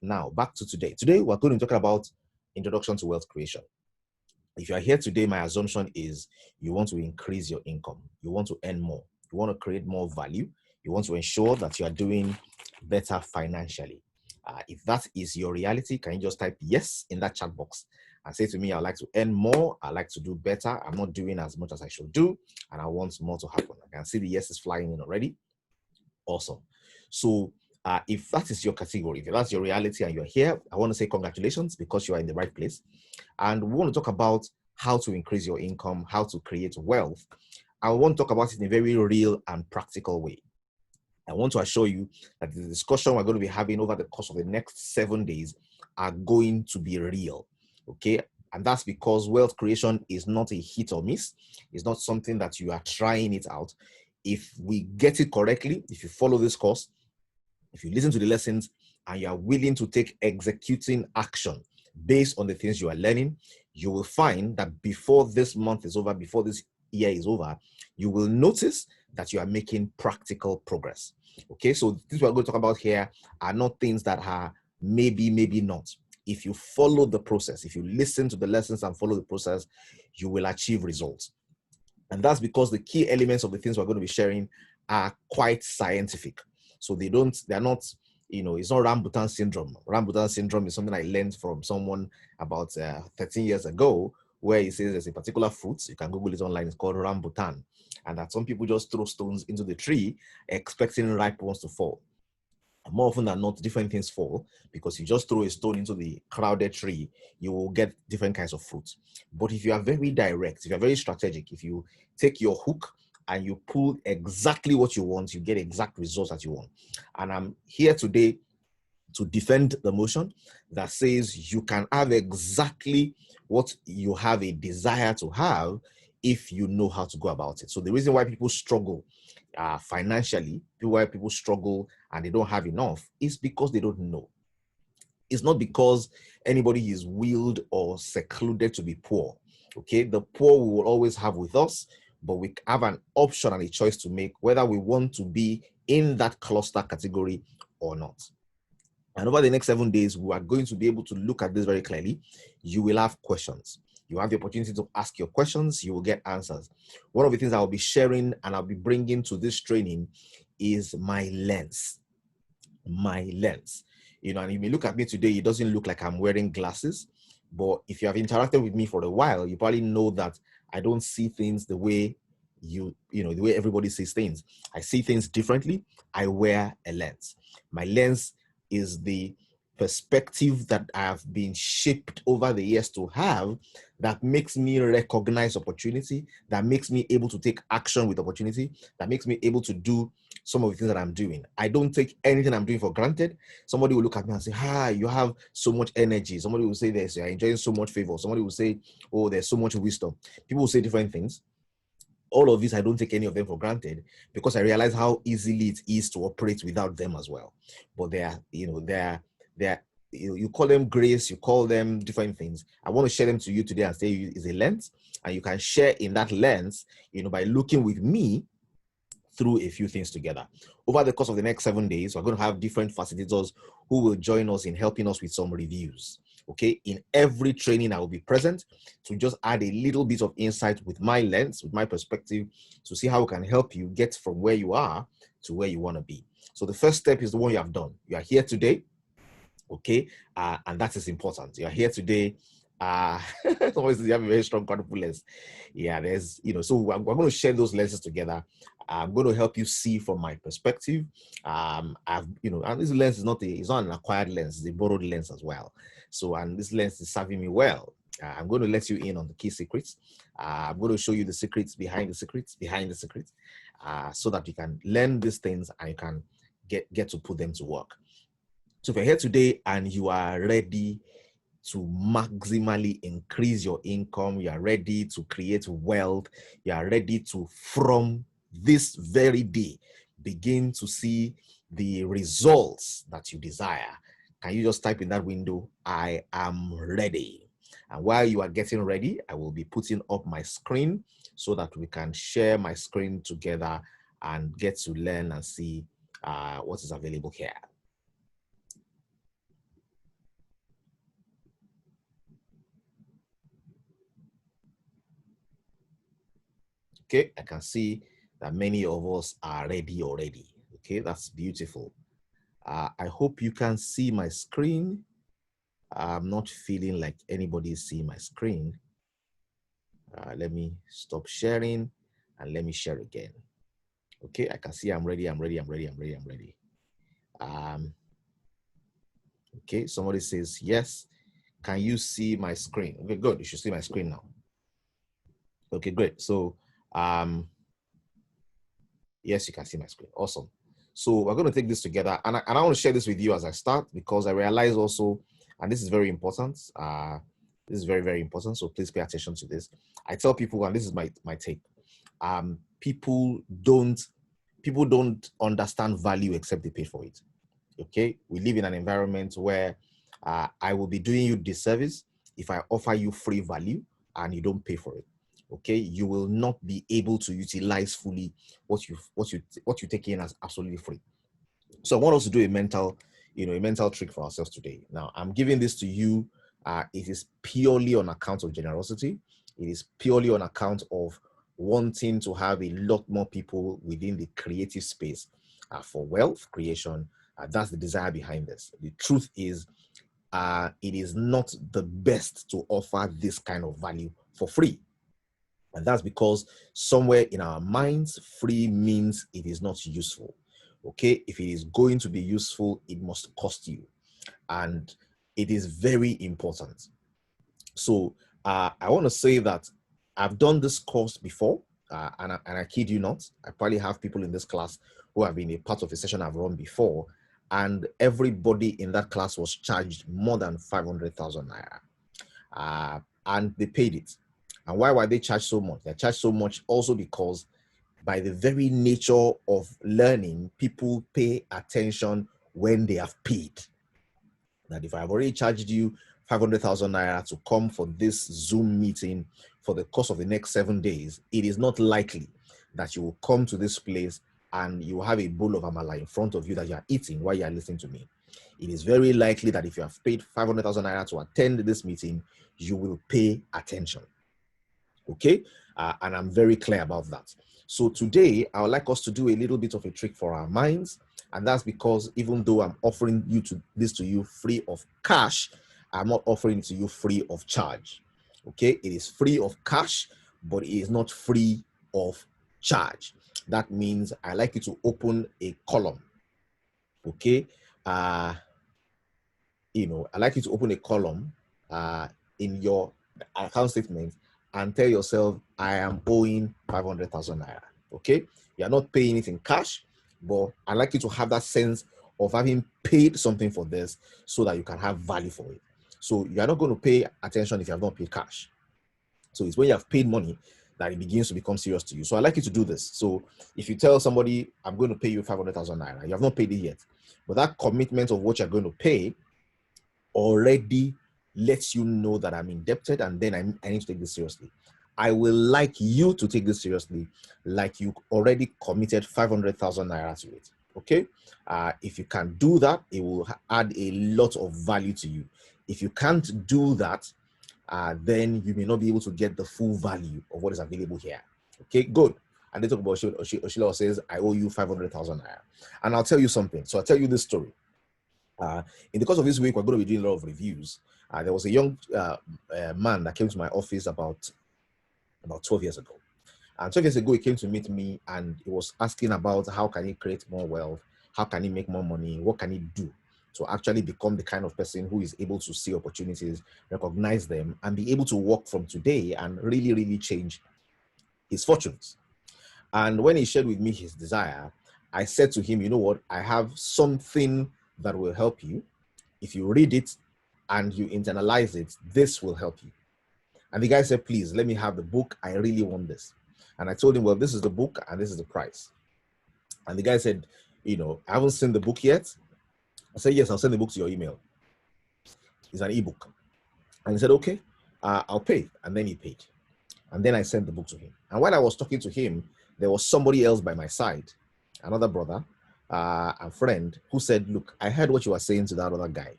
Now, back to today. Today, we're going to talk about introduction to wealth creation. If you are here today, my assumption is you want to increase your income. You want to earn more. You want to create more value. You want to ensure that you are doing better financially. If that is your reality, can you just type yes in that chat box and say to me, I'd like to earn more. I'd like to do better. I'm not doing as much as I should do, and I want more to happen. I can see the yeses flying in already. Awesome. So if that is your category, if that's your reality and you're here, I want to say congratulations, because you are in the right place. And we want to talk about how to increase your income, how to create wealth. I want to talk about it in a very real and practical way. I want to assure you that the discussion we're going to be having over the course of the next 7 days are going to be real, okay? And that's because wealth creation is not a hit or miss. It's not something that you are trying it out. If we get it correctly, if you follow this course, if you listen to the lessons and you are willing to take executing action based on the things you are learning, you will find that before this month is over, before this year is over, you will notice that you are making practical progress. Okay, so things we're going to talk about here are not things that are maybe, maybe not. If you follow the process, if you listen to the lessons and follow the process, you will achieve results. And that's because the key elements of the things we're going to be sharing are quite scientific. So they're not, it's not rambutan syndrome. Rambutan syndrome is something I learned from someone about 13 years ago, where he says there's a particular fruit, you can Google it online, it's called rambutan. And that some people just throw stones into the tree expecting ripe ones to fall. And more often than not, different things fall, because you just throw a stone into the crowded tree, you will get different kinds of fruits. But if you are very direct, if you're very strategic, if you take your hook and you pull exactly what you want, you get exact results that you want. And I'm here today to defend the motion that says you can have exactly what you have a desire to have if you know how to go about it. So the reason why people struggle financially, why people struggle and they don't have enough, is because they don't know. It's not because anybody is willed or secluded to be poor. Okay, the poor we will always have with us, but we have an option and a choice to make whether we want to be in that cluster category or not. And over the next 7 days, we are going to be able to look at this very clearly. You will have questions. You have the opportunity to ask your questions. You will get answers. One of the things I'll be sharing and I'll be bringing to this training is my lens. My lens. And if you look at me today, it doesn't look like I'm wearing glasses. But if you have interacted with me for a while, you probably know that I don't see things the way the way everybody sees things. I see things differently. I wear a lens. My lens is the perspective that I have been shaped over the years to have, that makes me recognize opportunity, that makes me able to take action with opportunity, that makes me able to do some of the things that I'm doing. I don't take anything I'm doing for granted. Somebody will look at me and say, you have so much energy. Somebody will say this, you're enjoying so much favor. Somebody will say, oh, there's so much wisdom. People will say different things. All of this, I don't take any of them for granted, because I realize how easily it is to operate without them as well. But you call them grace, you call them different things. I want to share them to you today and say is a lens, and you can share in that lens, by looking with me through a few things together. Over the course of the next 7 days, we're going to have different facilitators who will join us in helping us with some reviews. Okay, in every training, I will be present to just add a little bit of insight with my lens, with my perspective, to see how we can help you get from where you are to where you want to be. So the first step is the one you have done. You are here today, okay, and that is important. You are here today. Obviously, you have a very strong quadruple lens. Yeah, so we're going to share those lenses together. I'm going to help you see from my perspective. And this lens is not an acquired lens, it's a borrowed lens as well. So, and this lens is serving me well. I'm going to let you in on the key secrets. I'm going to show you the secrets behind the secrets, so that you can learn these things and you can get to put them to work. So if you're here today and you are ready to maximally increase your income, you are ready to create wealth, you are ready to, from this very day, begin to see the results that you desire, can you just type in that window, I am ready? And while you are getting ready, I will be putting up my screen so that we can share my screen together and get to learn and see what is available here. Okay, I can see that many of us are ready already. Okay, that's beautiful. I hope you can see my screen. I'm not feeling like anybody is seeing my screen. Let me stop sharing and let me share again. Okay, I can see I'm ready, I'm ready, I'm ready, I'm ready, I'm ready. Okay, somebody says, yes. Can you see my screen? Okay, good. You should see my screen now. Okay, great. So, yes, you can see my screen. Awesome. So we're going to take this together. And I want to share this with you as I start, because I realize also, and this is very important. This is very, very important. So please pay attention to this. I tell people, and this is my take, people don't understand value except they pay for it. Okay, we live in an environment where I will be doing you disservice if I offer you free value and you don't pay for it. Okay, you will not be able to utilize fully what you take in as absolutely free. So I want us to do a mental trick for ourselves today. Now, I'm giving this to you. It is purely on account of generosity. It is purely on account of wanting to have a lot more people within the creative space for wealth creation. That's the desire behind this. The truth is, it is not the best to offer this kind of value for free. And that's because somewhere in our minds, free means it is not useful. Okay, if it is going to be useful, it must cost you. And it is very important. So I want to say that I've done this course before, and I kid you not, I probably have people in this class who have been a part of a session I've run before, and everybody in that class was charged more than 500,000 naira, and they paid it. And why were they charged so much? They charged so much also because by the very nature of learning, people pay attention when they have paid. That if I've already charged you 500,000 naira to come for this Zoom meeting for the course of the next 7 days, it is not likely that you will come to this place and you have a bowl of amala in front of you that you are eating while you are listening to me. It is very likely that if you have paid 500,000 naira to attend this meeting, you will pay attention. Okay, and I'm very clear about that. So today I would like us to do a little bit of a trick for our minds, and that's because even though I'm offering this to you free of cash, I'm not offering it to you free of charge. Okay, it is free of cash, but it is not free of charge. That means I like you to open a column. Okay, I like you to open a column in your account statement and tell yourself, I am owing 500,000 naira. Okay, you are not paying it in cash, but I like you to have that sense of having paid something for this so that you can have value for it. So you are not going to pay attention if you have not paid cash. So it's when you have paid money that it begins to become serious to you. So I like you to do this. So if you tell somebody, I'm going to pay you 500,000 naira, you have not paid it yet, but that commitment of what you're going to pay already lets you know that I'm indebted, and then I need to take this seriously. I will like you to take this seriously, like you already committed 500,000 naira to it. Okay, if you can do that, it will add a lot of value to you. If you can't do that, then you may not be able to get the full value of what is available here. Okay, good. And they talk about Oshila says, I owe you 500,000 naira. And I'll tell you something. So I'll tell you this story. In the course of this week, we're going to be doing a lot of reviews. There was a young man that came to my office about 12 years ago. And 12 years ago, he came to meet me and he was asking about how can he create more wealth? How can he make more money? What can he do to actually become the kind of person who is able to see opportunities, recognize them, and be able to work from today and really, really change his fortunes? And when he shared with me his desire, I said to him, you know what? I have something that will help you. If you read it and you internalize it, this will help you. And the guy said, please, let me have the book. I really want this. And I told him, well, this is the book and this is the price. And the guy said, I haven't seen the book yet. I said, yes, I'll send the book to your email. It's an ebook. And he said, okay, I'll pay. And then he paid. And then I sent the book to him. And while I was talking to him, there was somebody else by my side, another brother, a friend, who said, look, I heard what you were saying to that other guy.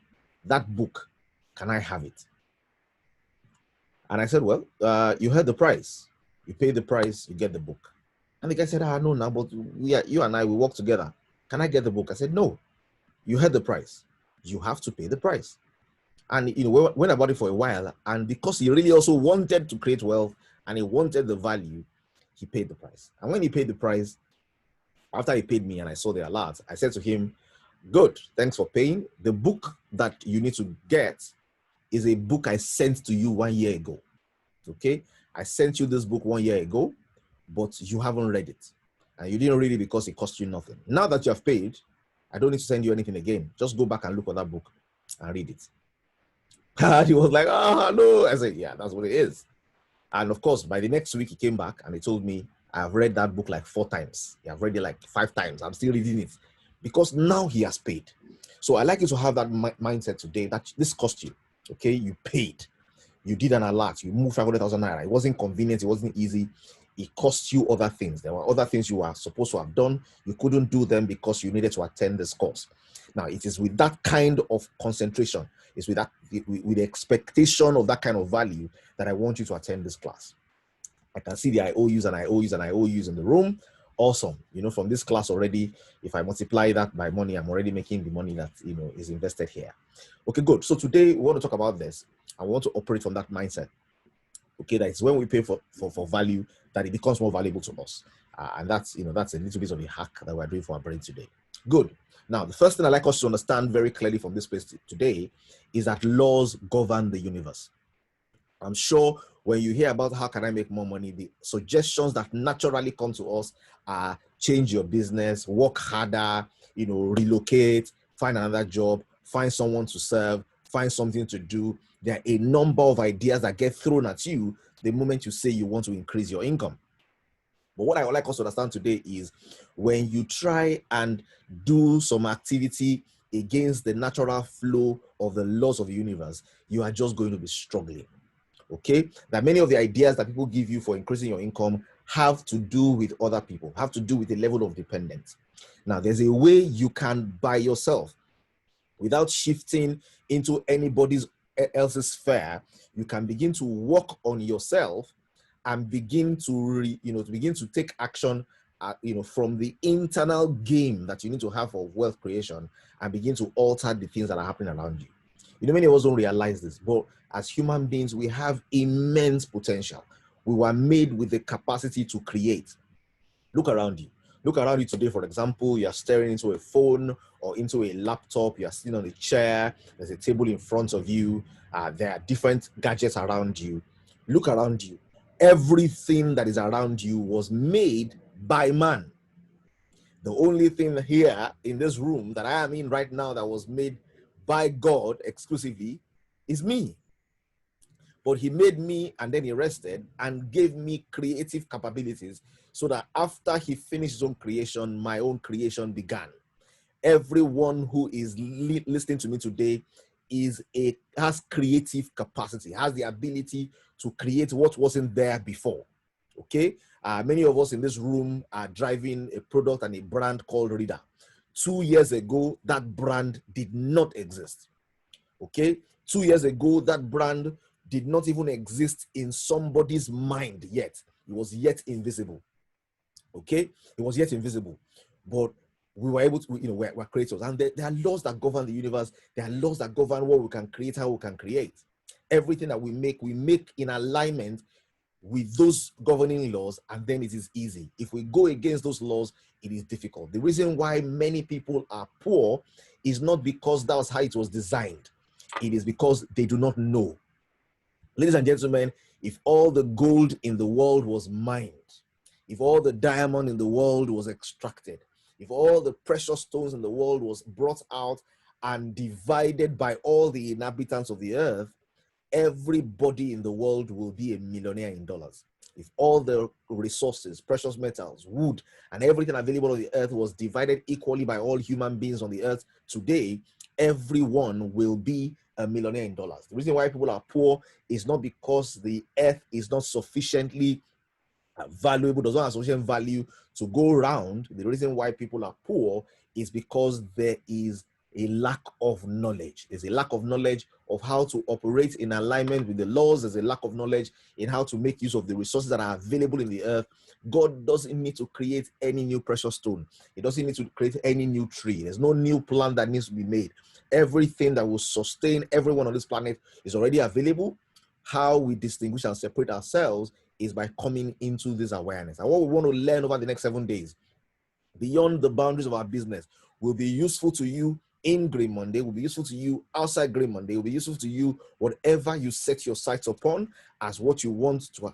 That book, can I have it? And I said, well, you heard the price. You pay the price, you get the book. And the guy said, no, now, but you and I, we work together. Can I get the book? I said, no, you had the price. You have to pay the price. And we went about it for a while. And because he really also wanted to create wealth and he wanted the value, he paid the price. And when he paid the price, after he paid me and I saw the alert, I said to him, good, thanks for paying. The book that you need to get is a book I sent to you 1 year ago. Okay, I sent you this book 1 year ago, but you haven't read it. And you didn't read it because it cost you nothing. Now that you have paid, I don't need to send you anything again. Just go back and look at that book and read it. And he was like, no. I said, yeah, that's what it is. And of course, by the next week, he came back and he told me, I've read that book like 4 times. I've read it like 5 times. I'm still reading it because now he has paid. So I like you to have that mindset today that this cost you. Okay, you paid. You did an alert. You moved 500,000 naira. It wasn't convenient. It wasn't easy. It cost you other things. There were other things you were supposed to have done. You couldn't do them because you needed to attend this course. Now, it is with that kind of concentration, it's with that, with the expectation of that kind of value that I want you to attend this class. I can see the IOUs and IOUs and IOUs in the room. Awesome. From this class already, if I multiply that by money, I'm already making the money that, is invested here. Okay, good. So today we want to talk about this. I want to operate from that mindset. Okay, that it's when we pay for value that it becomes more valuable to us. And that's, that's a little bit of a hack that we're doing for our brain today. Good. Now, the first thing I'd like us to understand very clearly from this place today is that laws govern the universe. I'm sure when you hear about how can I make more money, the suggestions that naturally come to us are change your business, work harder, relocate, find another job, find someone to serve, find something to do. There are a number of ideas that get thrown at you the moment you say you want to increase your income. But what I would like us to understand today is when you try and do some activity against the natural flow of the laws of the universe, you are just going to be struggling. Okay, that many of the ideas that people give you for increasing your income have to do with other people, have to do with a level of dependence. Now, there's a way you can, by yourself, without shifting into anybody else's sphere, you can begin to work on yourself and begin to, begin to take action, from the internal game that you need to have for wealth creation and begin to alter the things that are happening around you. Many of us don't realize this, but as human beings, we have immense potential. We were made with the capacity to create. Look around you. Look around you today, for example, you are staring into a phone or into a laptop, you are sitting on a chair, there's a table in front of you, there are different gadgets around you. Look around you. Everything that is around you was made by man. The only thing here in this room that I am in right now that was made by God exclusively is me. But he made me and then he rested and gave me creative capabilities so that after he finished his own creation, my own creation began. Everyone who is listening to me today has creative capacity, has the ability to create what wasn't there before. Okay, many of us in this room are driving a product and a brand called Reader. 2 years ago, that brand did not exist. Okay, 2 years ago, that brand did not even exist in somebody's mind yet. It was yet invisible. Okay, it was yet invisible, but we were able to, we're creators, and there are laws that govern the universe. There are laws that govern what we can create, how we can create. Everything that we make in alignment with those governing laws, and then it is easy. If we go against those laws, it is difficult. The reason why many people are poor is not because that was how it was designed. It is because they do not know. Ladies and gentlemen, if all the gold in the world was mined, if all the diamond in the world was extracted, if all the precious stones in the world was brought out and divided by all the inhabitants of the earth, everybody in the world will be a millionaire in dollars. If all the resources, precious metals, wood, and everything available on the earth was divided equally by all human beings on the earth today, everyone will be a millionaire in dollars. The reason why people are poor is not because the earth is not sufficiently valuable, does not have sufficient value to go around. The reason why people are poor is because there is a lack of knowledge. There's a lack of knowledge of how to operate in alignment with the laws. There's a lack of knowledge in how to make use of the resources that are available in the earth. God doesn't need to create any new precious stone. He doesn't need to create any new tree. There's no new plant that needs to be made. Everything that will sustain everyone on this planet is already available. How we distinguish and separate ourselves is by coming into this awareness. And what we want to learn over the next 7 days, beyond the boundaries of our business, will be useful to you in Grey Monday, will be useful to you outside Grey Monday, will be useful to you whatever you set your sights upon as what you want to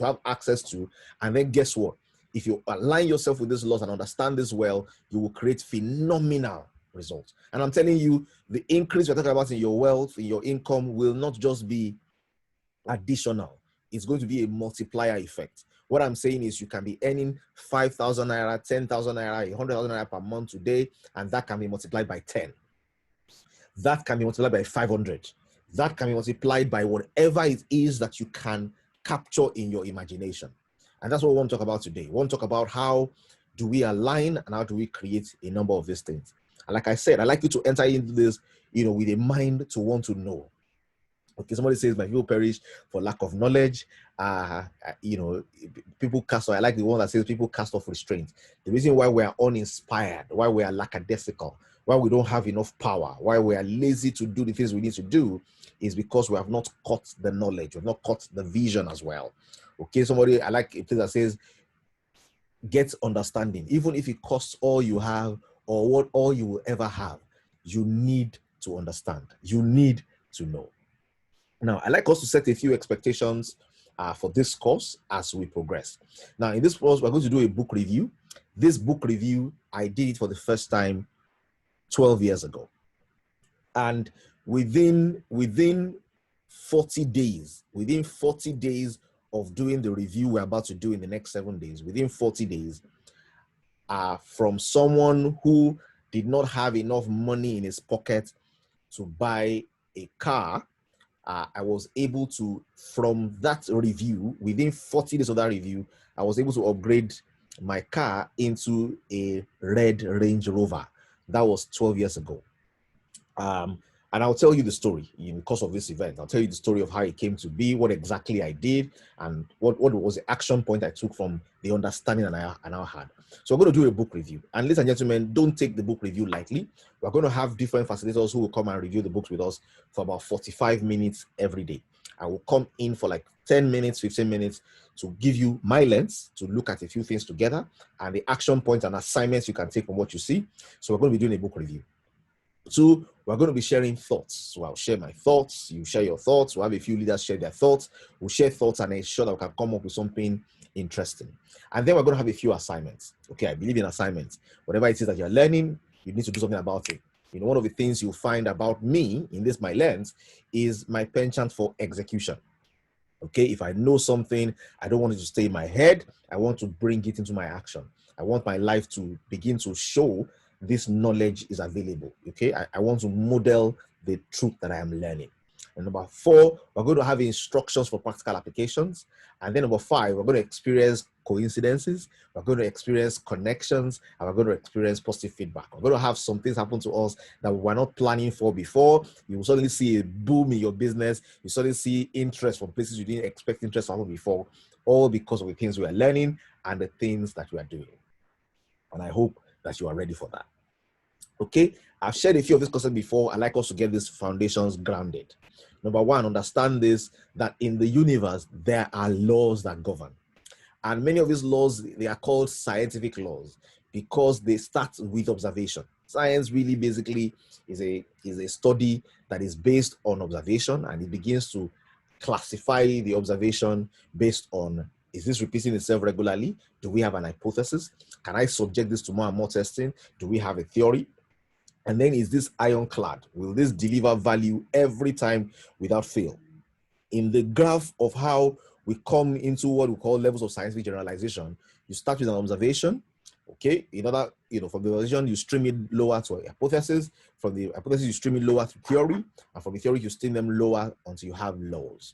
have access to. And then guess what? If you align yourself with these laws and understand this well, you will create phenomenal results. And I'm telling you, the increase we're talking about in your wealth, in your income, will not just be additional. It's going to be a multiplier effect. What I'm saying is you can be earning 5,000 naira, 10,000 naira, 100,000 naira per month today, and that can be multiplied by 10. That can be multiplied by 500. That can be multiplied by whatever it is that you can capture in your imagination. And that's what we want to talk about today. We want to talk about how do we align and how do we create a number of these things. And like I said, I'd like you to enter into this, with a mind to want to know. Okay, somebody says my people perish for lack of knowledge. People cast off. I like the one that says people cast off restraint. The reason why we are uninspired, why we are lackadaisical, why we don't have enough power, why we are lazy to do the things we need to do, is because we have not caught the knowledge, we've not caught the vision as well. Okay, I like a place that says, get understanding, even if it costs all you have or what all you will ever have. You need to understand. You need to know. Now, I like us to set a few expectations for this course as we progress. Now, in this course, we're going to do a book review. This book review, I did it for the first time 12 years ago. And within 40 days of doing the review we're about to do in the next 7 days, within 40 days, from someone who did not have enough money in his pocket to buy a car, I was able to, from that review, within 40 days of that review, I was able to upgrade my car into a red Range Rover. That was 12 years ago. And I'll tell you the story in the course of this event. I'll tell you the story of how it came to be, what exactly I did, and what was the action point I took from the understanding that I now had. So we're going to do a book review. And ladies and gentlemen, don't take the book review lightly. We're going to have different facilitators who will come and review the books with us for about 45 minutes every day. I will come in for like 10 minutes, 15 minutes to give you my lens, to look at a few things together, and the action points and assignments you can take from what you see. So we're going to be doing a book review. 2, we're going to be sharing thoughts. So I'll share my thoughts, you share your thoughts, we'll have a few leaders share their thoughts, we'll share thoughts and ensure that we can come up with something interesting. And then we're going to have a few assignments. Okay, I believe in assignments. Whatever it is that you're learning, you need to do something about it. One of the things you'll find about me in this, my lens, is my penchant for execution. Okay, if I know something, I don't want it to stay in my head. I want to bring it into my action. I want my life to begin to show this knowledge is available. Okay, I want to model the truth that I am learning. And number 4, we're going to have instructions for practical applications. And then number 5, we're going to experience coincidences, we're going to experience connections, and we're going to experience positive feedback. We're going to have some things happen to us that we were not planning for before. You will suddenly see a boom in your business. You suddenly see interest from places you didn't expect interest from before, all because of the things we are learning and the things that we are doing. And I hope that you are ready for that. Okay, I've shared a few of these concepts before. I like us to get these foundations grounded. Number 1, understand this, that in the universe, there are laws that govern. And many of these laws, they are called scientific laws because they start with observation. Science really basically is a study that is based on observation, and it begins to classify the observation based on, is this repeating itself regularly? Do we have an hypothesis? Can I subject this to more and more testing? Do we have a theory? And then, is this ironclad? Will this deliver value every time without fail? In the graph of how we come into what we call levels of scientific generalization, you start with an observation. Okay, from the observation, you stream it lower to a hypothesis. From the hypothesis, you stream it lower to theory. And from the theory, you stream them lower until you have laws.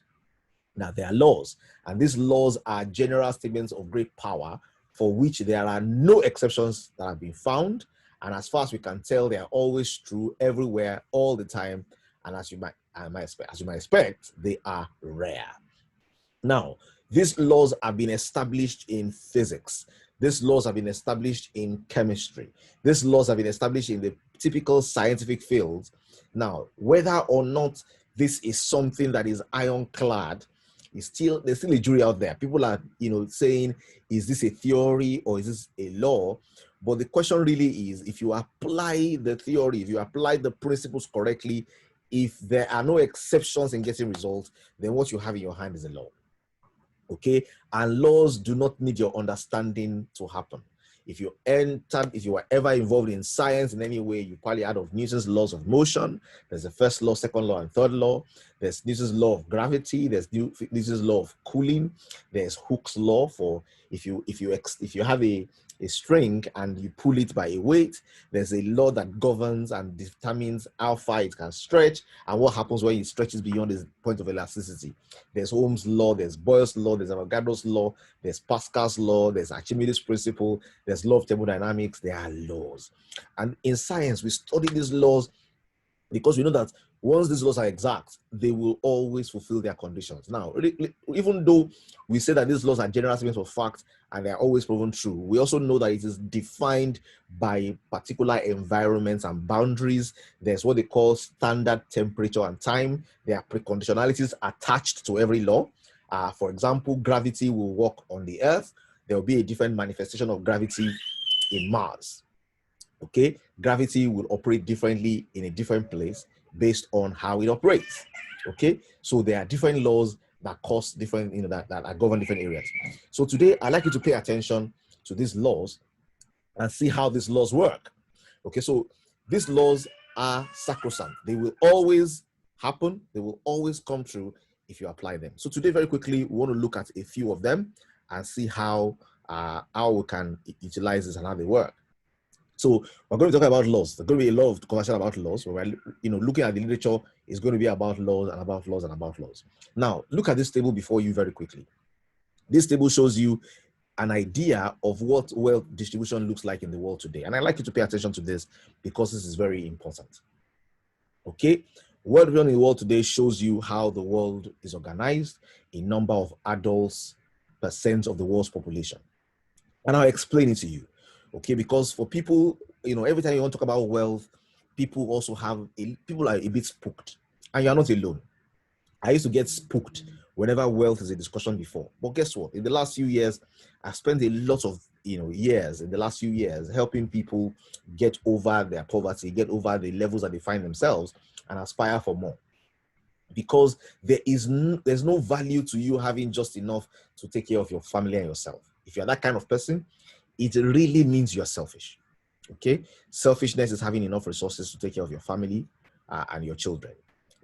Now, there are laws, and these laws are general statements of great power for which there are no exceptions that have been found, And as far as we can tell, they are always true everywhere, all the time. And as you might expect, they are rare. Now, these laws have been established in physics. These laws have been established in chemistry. These laws have been established in the typical scientific fields. Now, whether or not this is something that is ironclad, there's still a jury out there. People are, saying, is this a theory or is this a law? But the question really is, if you apply the theory, if you apply the principles correctly, if there are no exceptions in getting results, then what you have in your hand is a law. Okay, and laws do not need your understanding to happen. If you were ever involved in science in any way, you probably heard of Newton's laws of motion. There's the first law, second law, and third law. There's Newton's law of gravity. There's Newton's law of cooling. There's Hooke's law for if you have a string and you pull it by a weight. There's a law that governs and determines how far it can stretch and what happens when it stretches beyond the point of elasticity. There's Ohm's law, there's Boyle's law, there's Avogadro's law, there's Pascal's law, there's Archimedes' principle, there's law of thermodynamics. There are laws. And in science, we study these laws because we know that once these laws are exact, they will always fulfill their conditions. Now, even though we say that these laws are general statements of fact and they are always proven true, we also know that it is defined by particular environments and boundaries. There's what they call standard temperature and time. There are preconditionalities attached to every law. For example, gravity will work on the Earth. There will be a different manifestation of gravity in Mars. Okay, gravity will operate differently in a different place based on how it operates. Okay, so there are different laws that cause different, that govern different areas. So today, I'd like you to pay attention to these laws and see how these laws work. Okay, so these laws are sacrosanct. They will always happen. They will always come true if you apply them. So today, very quickly, we want to look at a few of them and see how we can utilize this and how they work. So we're going to talk about laws. There's going to be a lot of conversation about laws. Where we're, looking at the literature is going to be about laws and about laws and about laws. Now, look at this table before you very quickly. This table shows you an idea of what wealth distribution looks like in the world today. And I'd like you to pay attention to this because this is very important. Okay, wealth in the world today shows you how the world is organized in number of adults, percent of the world's population. And I'll explain it to you. Okay, because for people, every time you want to talk about wealth, people also people are a bit spooked, and you're not alone. I used to get spooked whenever wealth is a discussion before. But guess what? In the last few years, I've spent a lot of years helping people get over their poverty, get over the levels that they find themselves, and aspire for more. Because there's no value to you having just enough to take care of your family and yourself. If you're that kind of person, it really means you're selfish. Okay, selfishness is having enough resources to take care of your family and your children.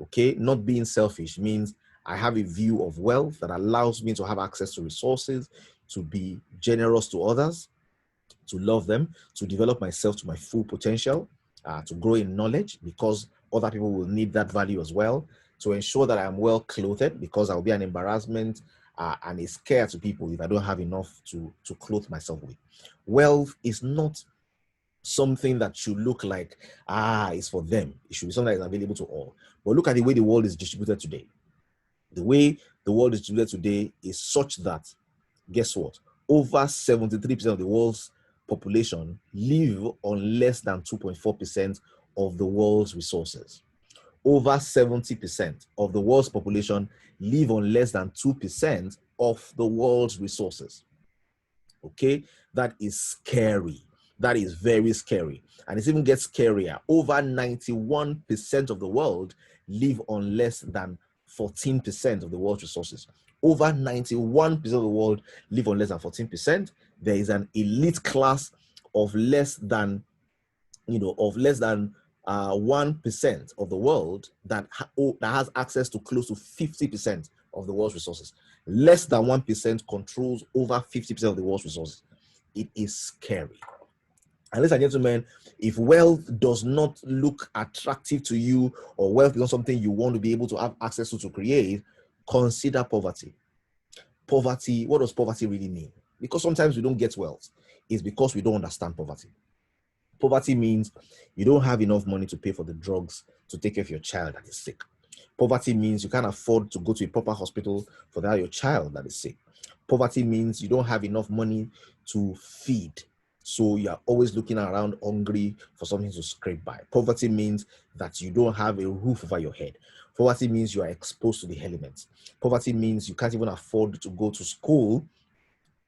Okay, not being selfish means I have a view of wealth that allows me to have access to resources, to be generous to others, to love them, to develop myself to my full potential, to grow in knowledge because other people will need that value as well, to ensure that I'm well clothed because I'll be an embarrassment and a scare to people if I don't have enough to clothe myself with. Wealth is not something that should look like, it's for them. It should be something that is available to all. But look at the way the world is distributed today. The way the world is distributed today is such that, guess what? Over 73% of the world's population live on less than 2.4% of the world's resources. Over 70% of the world's population live on less than 2% of the world's resources. Okay, that is scary. That is very scary. And it even gets scarier. Over 91% of the world live on less than 14% of the world's resources. Over 91% of the world live on less than 14%. There is an elite class of less than 1% of the world that has access to close to 50% of the world's resources. Less than 1% controls over 50% of the world's resources. It is scary. And ladies and gentlemen, if wealth does not look attractive to you, or wealth is not something you want to be able to have access to create, consider poverty. Poverty, what does poverty really mean? Because sometimes we don't get wealth. It's because we don't understand poverty. Poverty means you don't have enough money to pay for the drugs to take care of your child that is sick. Poverty means you can't afford to go to a proper hospital for that your child that is sick. Poverty means you don't have enough money to feed. So you are always looking around hungry for something to scrape by. Poverty means that you don't have a roof over your head. Poverty means you are exposed to the elements. Poverty means you can't even afford to go to school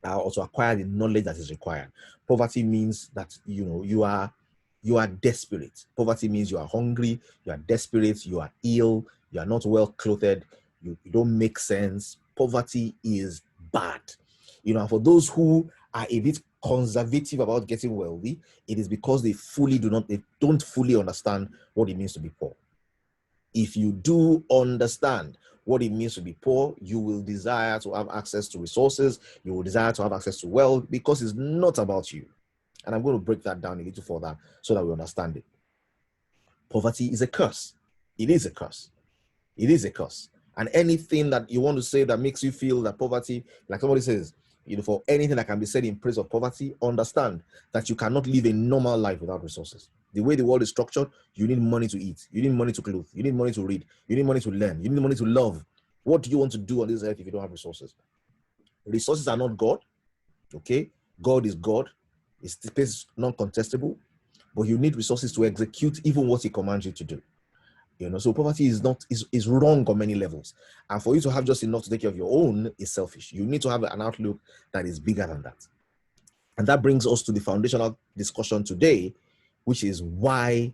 or to acquire the knowledge that is required. Poverty means that you are desperate. Poverty means you are hungry, you are desperate, you are ill, you are not well clothed, you don't make sense. Poverty is bad. For those who are a bit conservative about getting wealthy, it is because they don't fully understand what it means to be poor. If you do understand what it means to be poor, you will desire to have access to resources, you will desire to have access to wealth, because it's not about you. And I'm going to break that down a little further so that we understand it. Poverty is a curse. It is a curse. It is a curse. And anything that you want to say that makes you feel that poverty, like somebody says, for anything that can be said in praise of poverty, understand that you cannot live a normal life without resources. The way the world is structured, you need money to eat, you need money to clothe, you need money to read, you need money to learn, you need money to love. What do you want to do on this earth if you don't have resources? Resources are not God, okay? God is God. It's non-contestable, but you need resources to execute even what he commands you to do. So poverty is wrong on many levels. And for you to have just enough to take care of your own is selfish. You need to have an outlook that is bigger than that. And that brings us to the foundational discussion today, which is, why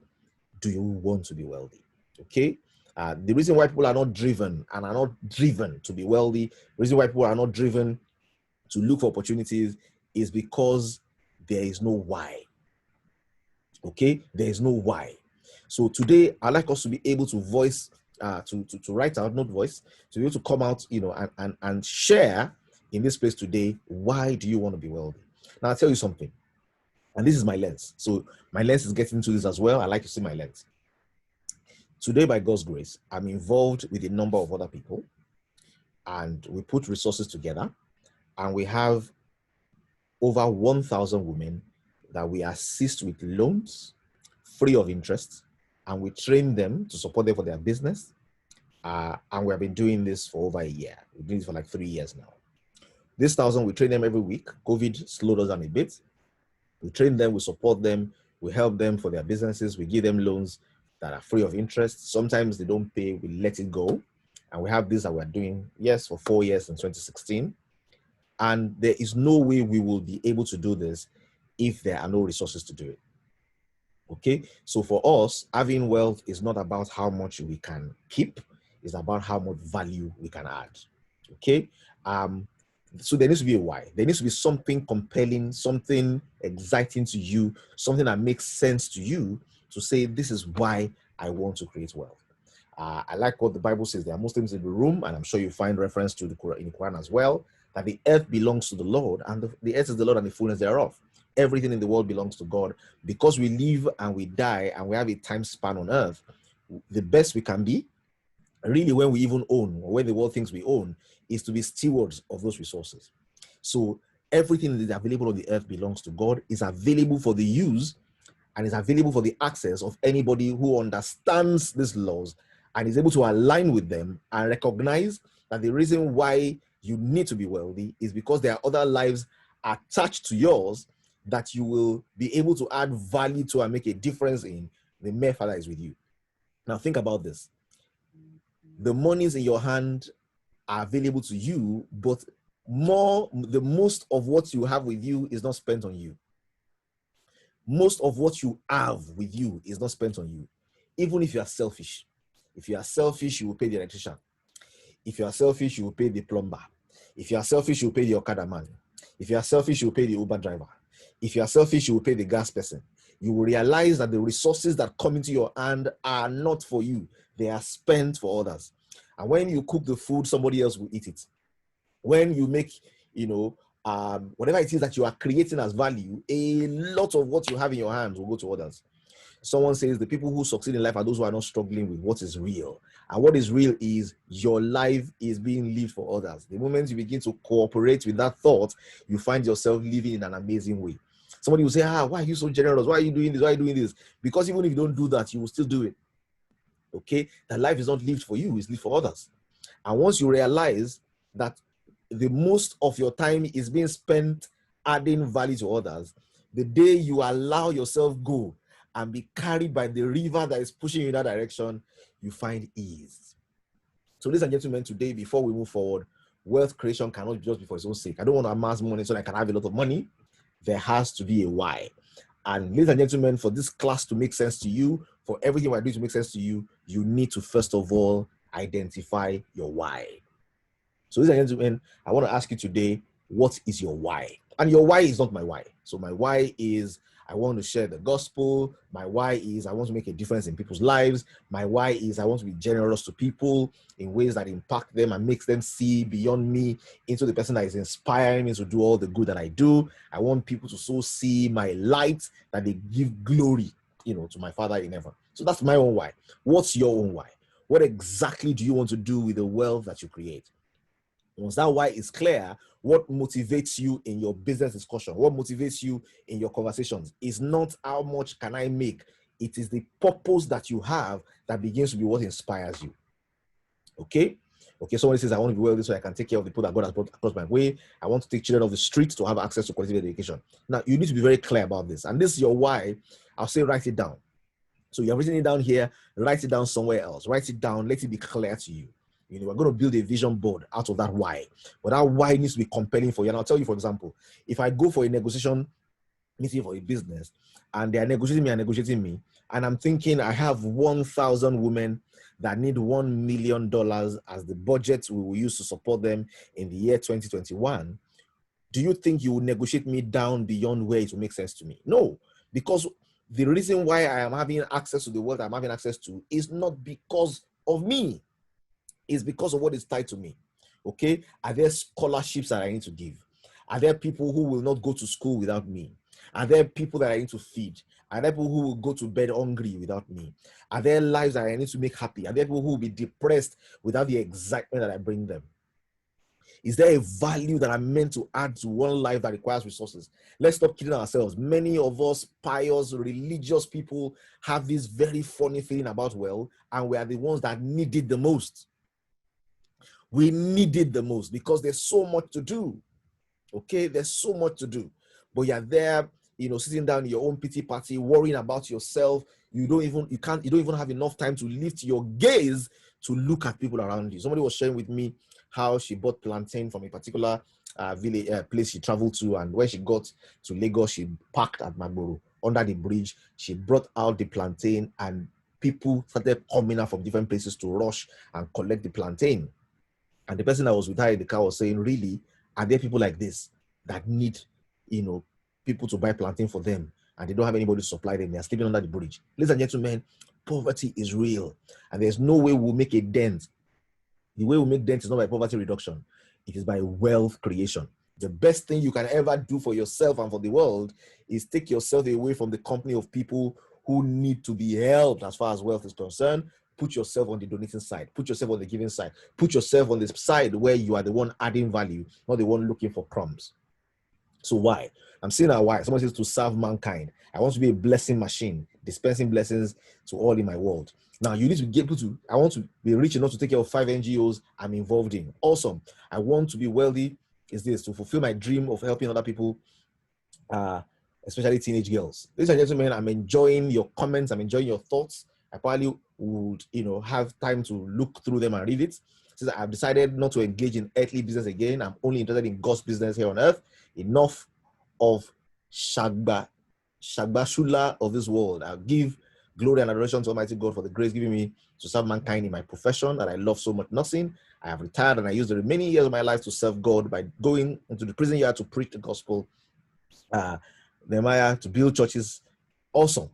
do you want to be wealthy? Okay. The reason why people are not driven to be wealthy, the reason why people are not driven to look for opportunities, is because there is no why. Okay. There is no why. So today, I'd like us to be able to voice, to write out, not voice, to be able to come out, and share in this place today, why do you want to be wealthy? Now, I'll tell you something, and this is my lens. So my lens is getting into this as well. I like to see my lens. Today, by God's grace, I'm involved with a number of other people, and we put resources together, and we have over 1,000 women that we assist with loans, free of interest, and we train them to support them for their business. And we have been doing this for over a year. We've been doing this for like 3 years now. This 1,000, we train them every week. COVID slowed us down a bit. We train them, we support them, we help them for their businesses, we give them loans that are free of interest. Sometimes they don't pay, we let it go. And we have this that we're doing, yes, for 4 years in 2016. And there is no way we will be able to do this if there are no resources to do it. Okay, so for us, having wealth is not about how much we can keep, it's about how much value we can add. Okay, so there needs to be a why. There needs to be something compelling, something exciting to you, something that makes sense to you to say, this is why I want to create wealth. I like what the Bible says. There are Muslims in the room, and I'm sure you find reference to the Quran, in the Quran as well, that the earth belongs to the Lord, and the earth is the Lord and the fullness thereof. Everything in the world belongs to God. Because we live and we die and we have a time span on earth, the best we can be, really, when we even own, or when the world thinks we own, is to be stewards of those resources. So everything that is available on the earth belongs to God, is available for the use, and is available for the access of anybody who understands these laws and is able to align with them and recognize that the reason why you need to be wealthy is because there are other lives attached to yours that you will be able to add value to and make a difference in. The mere Father is with you. Now think about this. The monies in your hand are available to you, but the most of what you have with you is not spent on you. Most of what you have with you is not spent on you. Even if you are selfish. If you are selfish, you will pay the electrician. If you are selfish, you will pay the plumber. If you are selfish, you will pay the Okada man. If you are selfish, you will pay the Uber driver. If you are selfish, you will pay the gas person. You will realize that the resources that come into your hand are not for you. They are spent for others. And when you cook the food, somebody else will eat it. When you make, whatever it is that you are creating as value, a lot of what you have in your hands will go to others. Someone says the people who succeed in life are those who are not struggling with what is real. And what is real is your life is being lived for others. The moment you begin to cooperate with that thought, you find yourself living in an amazing way. Somebody will say, why are you so generous? Why are you doing this? Why are you doing this? Because even if you don't do that, you will still do it. Okay? That life is not lived for you, it's lived for others. And once you realize that the most of your time is being spent adding value to others, the day you allow yourself go and be carried by the river that is pushing you in that direction, you find ease. So, ladies and gentlemen, today, before we move forward, wealth creation cannot just be for its own sake. I don't want to amass money so that I can have a lot of money. There has to be a why. And ladies and gentlemen, for this class to make sense to you, for everything we're doing to make sense to you, you need to first of all identify your why. So, ladies and gentlemen, I want to ask you today, what is your why? And your why is not my why. So my why is I want to share the gospel. My why is I want to make a difference in people's lives. My why is I want to be generous to people in ways that impact them and makes them see beyond me into the person that is inspiring me to do all the good that I do. I want people to so see my light that they give glory, to my Father in heaven. So that's my own why. What's your own why? What exactly do you want to do with the wealth that you create? Once that why is clear, what motivates you in your business discussion, what motivates you in your conversations is not how much can I make. It is the purpose that you have that begins to be what inspires you. Okay, somebody says, I want to be wealthy so I can take care of the people that God has brought across my way. I want to take children off the streets to have access to quality education. Now, you need to be very clear about this. And this is your why. I'll say write it down. So you're written it down here, write it down somewhere else. Write it down, let it be clear to you. We're going to build a vision board out of that why. But that why needs to be compelling for you. And I'll tell you, for example, if I go for a negotiation meeting for a business and they are negotiating me, and I'm thinking I have 1,000 women that need $1 million as the budget we will use to support them in the year 2021, do you think you will negotiate me down beyond where it will make sense to me? No, because the reason why I am having access to the wealth I'm having access to is not because of me. It's because of what is tied to me. Okay? Are there scholarships that I need to give? Are there people who will not go to school without me? Are there people that I need to feed? Are there people who will go to bed hungry without me? Are there lives that I need to make happy? Are there people who will be depressed without the excitement that I bring them? Is there a value that I'm meant to add to one life that requires resources? Let's stop kidding ourselves. Many of us pious, religious people have this very funny feeling about wealth, and we are the ones that need it the most. We need it the most because there's so much to do. Okay, there's so much to do. But you're there, sitting down in your own pity party, worrying about yourself. You don't even have enough time to lift your gaze to look at people around you. Somebody was sharing with me how she bought plantain from a particular village place she traveled to, and when she got to Lagos, she parked at Magboro under the bridge. She brought out the plantain, and people started coming out from different places to rush and collect the plantain. And the person that was with her in the car was saying, really, are there people like this that need, people to buy plantain for them, and they don't have anybody to supply them? They are sleeping under the bridge. Ladies and gentlemen, poverty is real, and there's no way we'll make a dent. The way we make dent is not by poverty reduction. It is by wealth creation. The best thing you can ever do for yourself and for the world is take yourself away from the company of people who need to be helped as far as wealth is concerned. Put yourself on the donating side. Put yourself on the giving side. Put yourself on the side where you are the one adding value, not the one looking for crumbs. So why? I'm saying that why. Someone says to serve mankind. I want to be a blessing machine, dispensing blessings to all in my world. Now, you need to get able to, I want to be rich enough to take care of 5 NGOs I'm involved in. Awesome. I want to be wealthy. Is this to fulfill my dream of helping other people, especially teenage girls. Ladies and gentlemen, I'm enjoying your comments. I'm enjoying your thoughts. I probably would, have time to look through them and read it. Since I've decided not to engage in earthly business again, I'm only interested in God's business here on earth. Enough of Shagba Shula of this world. I'll give glory and adoration to Almighty God for the grace given me to serve mankind in my profession that I love so much. Nothing. I have retired and I use the remaining years of my life to serve God by going into the prison yard to preach the gospel. Nehemiah, to build churches. Awesome.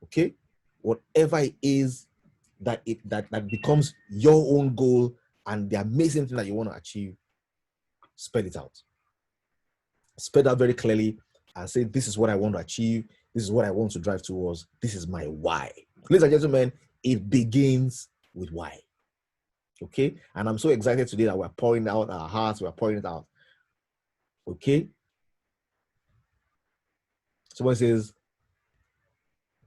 Okay. Whatever it is that becomes your own goal and the amazing thing that you want to achieve, spell it out. Spell that very clearly and say, this is what I want to achieve. This is what I want to drive towards. This is my why. Ladies and gentlemen, it begins with why. Okay? And I'm so excited today that we're pouring out our hearts. We're pouring it out. Okay? Somebody says,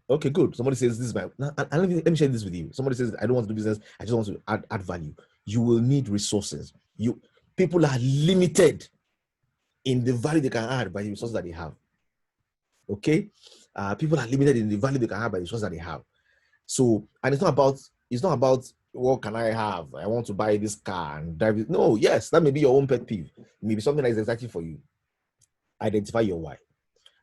okay, good. Somebody says, this is my, and let me share this with you. Somebody says, I don't want to do business. I just want to add value. You will need resources. People are limited in the value they can add by the resources that they have. Okay. People are limited in the value they can have by the resources that they have. So, and it's not about what can I have? I want to buy this car and drive it. No, yes, that may be your own pet peeve. Maybe something that is exactly for you. Identify your why.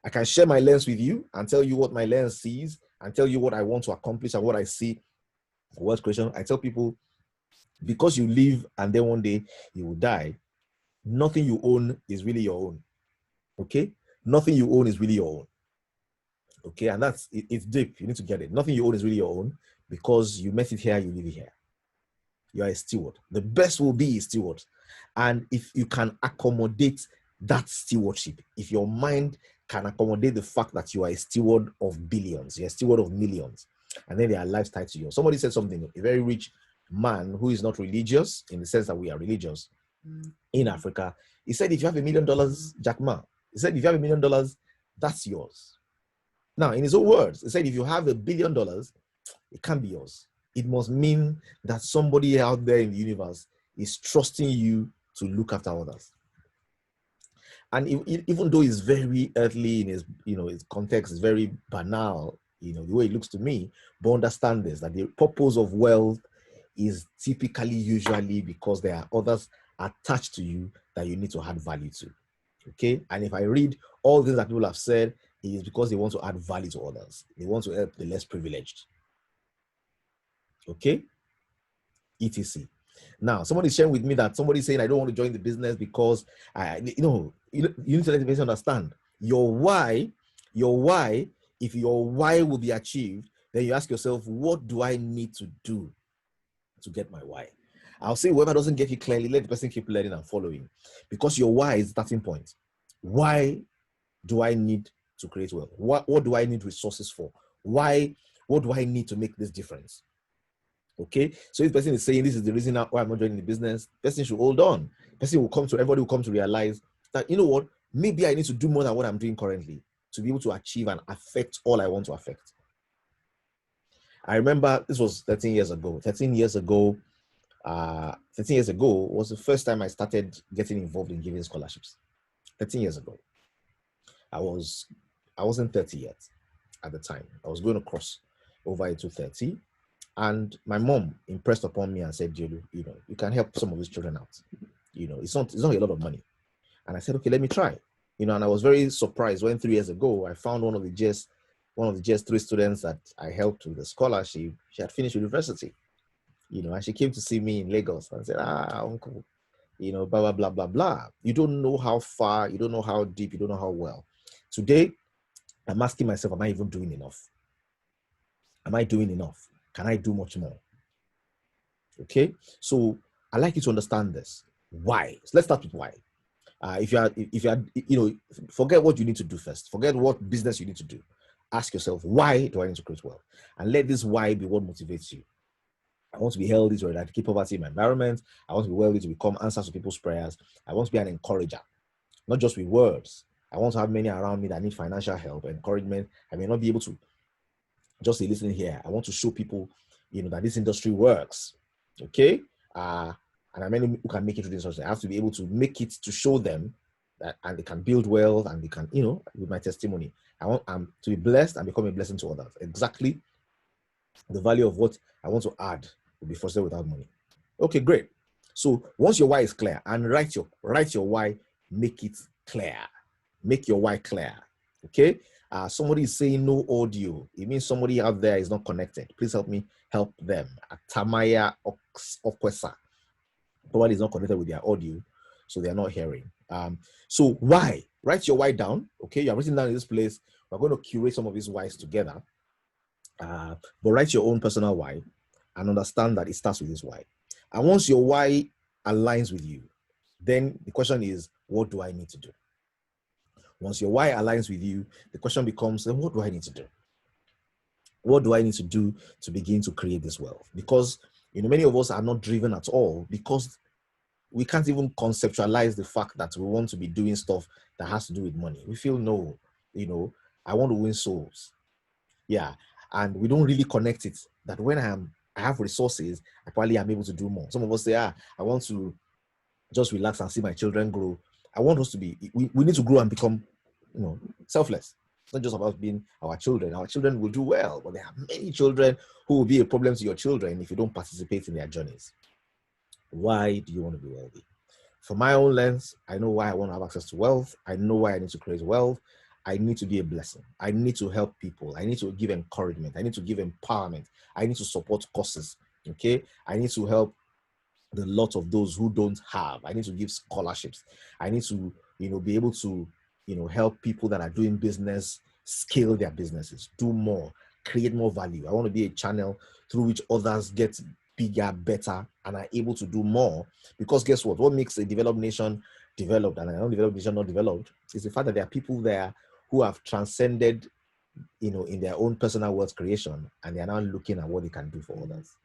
I can share my lens with you and tell you what my lens sees and tell you what I want to accomplish and what I see for wealth creation. I tell people, because you live and then one day you will die, nothing you own is really your own. Okay? Nothing you own is really your own. Okay? And it's deep. You need to get it. Nothing you own is really your own because you met it here, you live it here. You are a steward. The best will be a steward. And if you can accommodate that stewardship, if your mind can accommodate the fact that you are a steward of billions, you're a steward of millions, and then their lives tied to you. Somebody said something, a very rich man who is not religious in the sense that we are religious in Africa. He said, if you have $1 million, Jack Ma, he said, if you have $1 million, that's yours. Now, in his own words, he said, if you have $1 billion, it can't be yours. It must mean that somebody out there in the universe is trusting you to look after others. And even though it's very earthly in his context is very banal, the way it looks to me, but understand this, that the purpose of wealth is typically usually because there are others attached to you that you need to add value to. Okay. And if I read all things that people have said, it is because they want to add value to others. They want to help the less privileged. Okay. etc. Now, somebody is sharing with me that somebody is saying, I don't want to join the business because you need to let the person understand your why. If your why will be achieved, then you ask yourself, what do I need to do to get my why? I'll say, whoever doesn't get it clearly, let the person keep learning and following, because your why is the starting point. Why do I need to create wealth? What do I need resources for? Why? What do I need to make this difference? Okay, so if the person is saying this is the reason why I'm not joining the business, the person should hold on. Everybody will come to realize that, you know what, maybe I need to do more than what I'm doing currently to be able to achieve and affect all I want to affect. I remember this was 13 years ago. 13 years ago was the first time I started getting involved in giving scholarships. 13 years ago. I wasn't 30 yet at the time. I was going to cross over into 30. And my mom impressed upon me and said, Jelu, you can help some of these children out. It's not a lot of money. And I said, okay, let me try. And I was very surprised when 3 years ago, I found one of the GS3 students that I helped with the scholarship. She had finished university, and she came to see me in Lagos and said, uncle, blah, blah, blah, blah, blah. You don't know how far, you don't know how deep, you don't know how well. Today, I'm asking myself, am I even doing enough? Am I doing enough? Can I do much more? Okay, so I like you to understand this. Why? So let's start with why. If you are, forget what you need to do first. Forget what business you need to do. Ask yourself, why do I need to create wealth? And let this why be what motivates you. I want to be healthy to eradicate poverty in my environment. I want to be wealthy to become answers to people's prayers. I want to be an encourager, not just with words. I want to have many around me that need financial help, encouragement. I may not be able to just listen here. I want to show people, that this industry works. Okay. And I many who can make it to this industry. I have to be able to make it to show them that, and they can build wealth, and they can, with my testimony, I want to be blessed and become a blessing to others. Exactly the value of what I want to add will be frustrated without money. Okay, great. So once your why is clear, and write your why, make it clear. Make your why clear. Okay. Somebody is saying no audio. It means somebody out there is not connected. Please help me help them. Tamaya Okwesa. Somebody is not connected with their audio, so they are not hearing. So why? Write your why down. Okay, you are written down in this place. We're going to curate some of these whys together. But write your own personal why and understand that it starts with this why. And once your why aligns with you, then the question is, what do I need to do? Once your why aligns with you, the question becomes, then what do I need to do? What do I need to do to begin to create this wealth? Because, many of us are not driven at all because we can't even conceptualize the fact that we want to be doing stuff that has to do with money. We feel no, I want to win souls. Yeah. And we don't really connect it that when I have resources, I probably am able to do more. Some of us say, I want to just relax and see my children grow. I want us to be, we need to grow and become, selfless. It's not just about being our children. Our children will do well, but there are many children who will be a problem to your children if you don't participate in their journeys. Why do you want to be wealthy? From my own lens, I know why I want to have access to wealth. I know why I need to create wealth. I need to be a blessing. I need to help people. I need to give encouragement. I need to give empowerment. I need to support causes. Okay. I need to help the lot of those who don't have. I need to give scholarships. I need to, be able to, help people that are doing business scale their businesses, do more, create more value. I want to be a channel through which others get bigger, better, and are able to do more. Because guess what? What makes a developed nation developed and an undeveloped nation not developed is the fact that there are people there who have transcended, in their own personal wealth creation, and they are now looking at what they can do for others.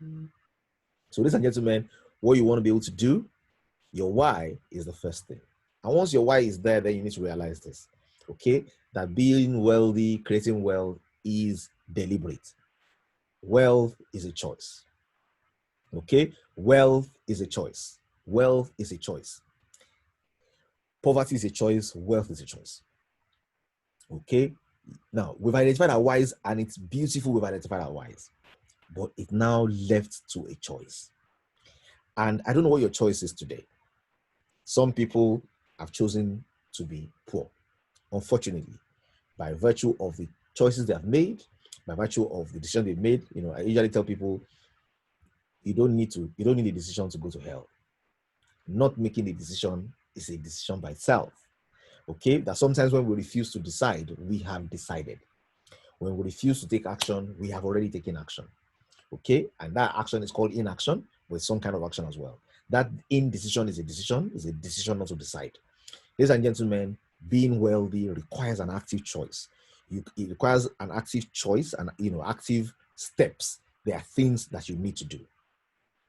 So, ladies and gentlemen, what you want to be able to do, your why is the first thing. And once your why is there, then you need to realize this, okay? That being wealthy, creating wealth is deliberate. Wealth is a choice, okay? Wealth is a choice. Wealth is a choice. Poverty is a choice. Wealth is a choice, okay? Now, we've identified our whys, and it's beautiful we've identified our whys, but it's now left to a choice. And I don't know what your choice is today. Some people have chosen to be poor, unfortunately, by virtue of the choices they have made, by virtue of the decision they've made. I usually tell people, you don't need a decision to go to hell. Not making a decision is a decision by itself. Okay, that sometimes when we refuse to decide, we have decided. When we refuse to take action, we have already taken action. Okay, and that action is called inaction, with some kind of action as well. That indecision is a decision not to decide. Ladies and gentlemen, being wealthy requires an active choice. It requires an active choice and active steps. There are things that you need to do.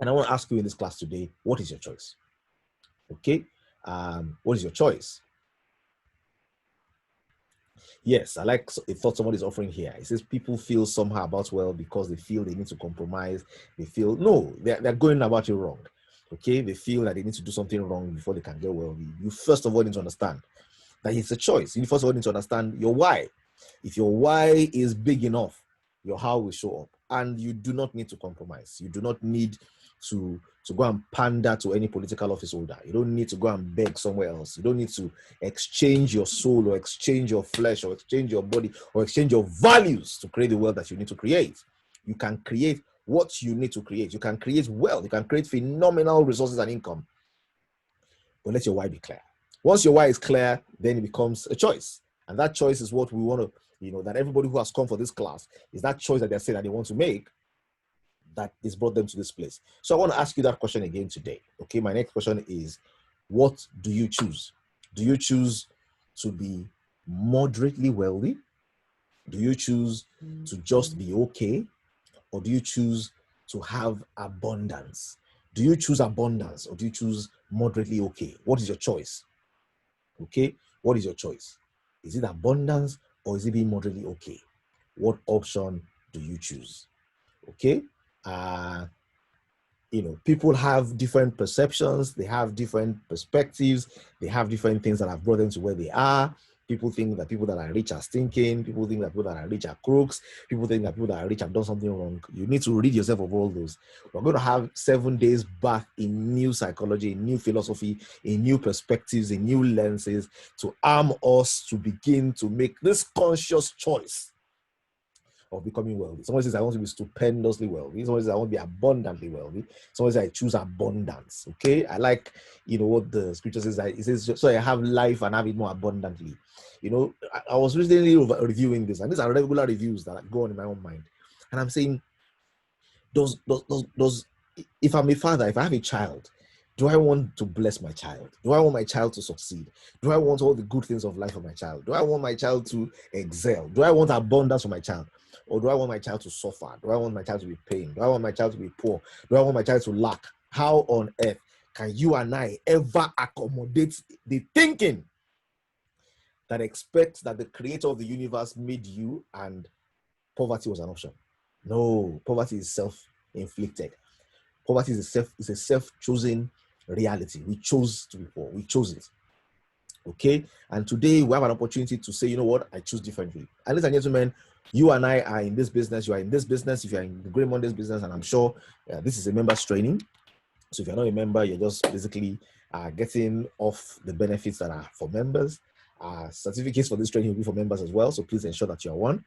And I want to ask you in this class today, what is your choice? Okay, what is your choice? Yes, I like a thought somebody is offering here. It says people feel somehow about wealth because they feel they need to compromise. They feel, no, they're going about it wrong. Okay, they feel that they need to do something wrong before they can get wealthy. You first of all need to understand that it's a choice. You first of all need to understand your why. If your why is big enough, your how will show up. And you do not need to compromise. You do not need to go and pander to any political office holder. You don't need to go and beg somewhere else. You don't need to exchange your soul or exchange your flesh or exchange your body or exchange your values to create the wealth that you need to create. You can create what you need to create. You can create wealth. You can create phenomenal resources and income. But let your why be clear. Once your why is clear, then it becomes a choice. And that choice is what we want to, that everybody who has come for this class is that choice that they're saying that they want to make that is brought them to this place. So I want to ask you that question again today. Okay, my next question is, what do you choose? Do you choose to be moderately wealthy? Do you choose to just be okay? Or do you choose to have abundance? Do you choose abundance or do you choose moderately okay? What is your choice? Okay, what is your choice? Is it abundance or is it being moderately okay? What option do you choose? Okay, people have different perceptions, they have different perspectives, they have different things that have brought them to where they are. People think that people that are rich are stinking. People think that people that are rich are crooks. People think that people that are rich have done something wrong. You need to rid yourself of all those. We're going to have 7 days back in new psychology, in new philosophy, in new perspectives, in new lenses to arm us to begin to make this conscious choice of becoming wealthy. Someone says, I want to be stupendously wealthy. Someone says, I want to be abundantly wealthy. Someone says, I choose abundance. Okay. I like, what the scripture says. It says, so I have life and have it more abundantly. I was recently reviewing this, and these are regular reviews that go on in my own mind. And I'm saying, if I'm a father, if I have a child, do I want to bless my child? Do I want my child to succeed? Do I want all the good things of life for my child? Do I want my child to excel? Do I want abundance for my child? Or do I want my child to suffer? Do I want my child to be pain? Do I want my child to be poor? Do I want my child to lack? How on earth can you and I ever accommodate the thinking that expects that the creator of the universe made you and poverty was an option. No, poverty is self-inflicted. Poverty is a self-chosen reality. We chose to be poor. We chose it. Okay. And today we have an opportunity to say, you know what, I choose differently. And ladies and gentlemen, you and I are in this business. You are in this business. If you are in the Great Mondays business, and I'm sure this is a members training. So if you're not a member, you're just basically getting off the benefits that are for members. Certificates for this training will be for members as well. So please ensure that you're one.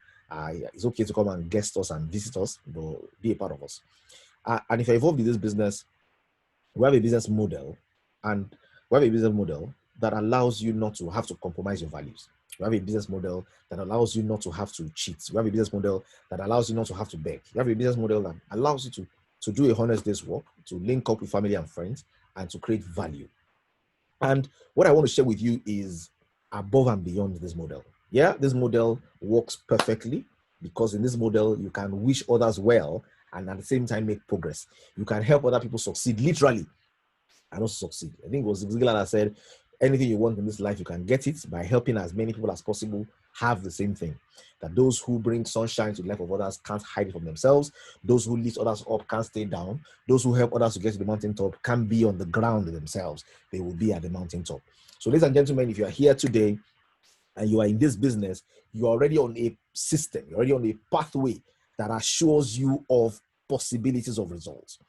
It's okay to come and guest us and visit us, but be a part of us. And if you're involved in this business, we have a business model, and we have a business model that allows you not to have to compromise your values. We have a business model that allows you not to have to cheat. We have a business model that allows you not to have to beg. You have a business model that allows you to do a honest day's work, to link up with family and friends, and to create value. And what I want to share with you is above and beyond this model. Yeah, this model works perfectly because in this model, you can wish others well and at the same time make progress. You can help other people succeed, literally, and also succeed. I think it was Ziglar that said, anything you want in this life, you can get it by helping as many people as possible have the same thing. That those who bring sunshine to the life of others can't hide it from themselves. Those who lift others up can't stay down. Those who help others to get to the mountaintop can't be on the ground themselves. They will be at the mountaintop. So ladies and gentlemen, if you are here today and you are in this business, you're already on a system, you're already on a pathway that assures you of possibilities of results.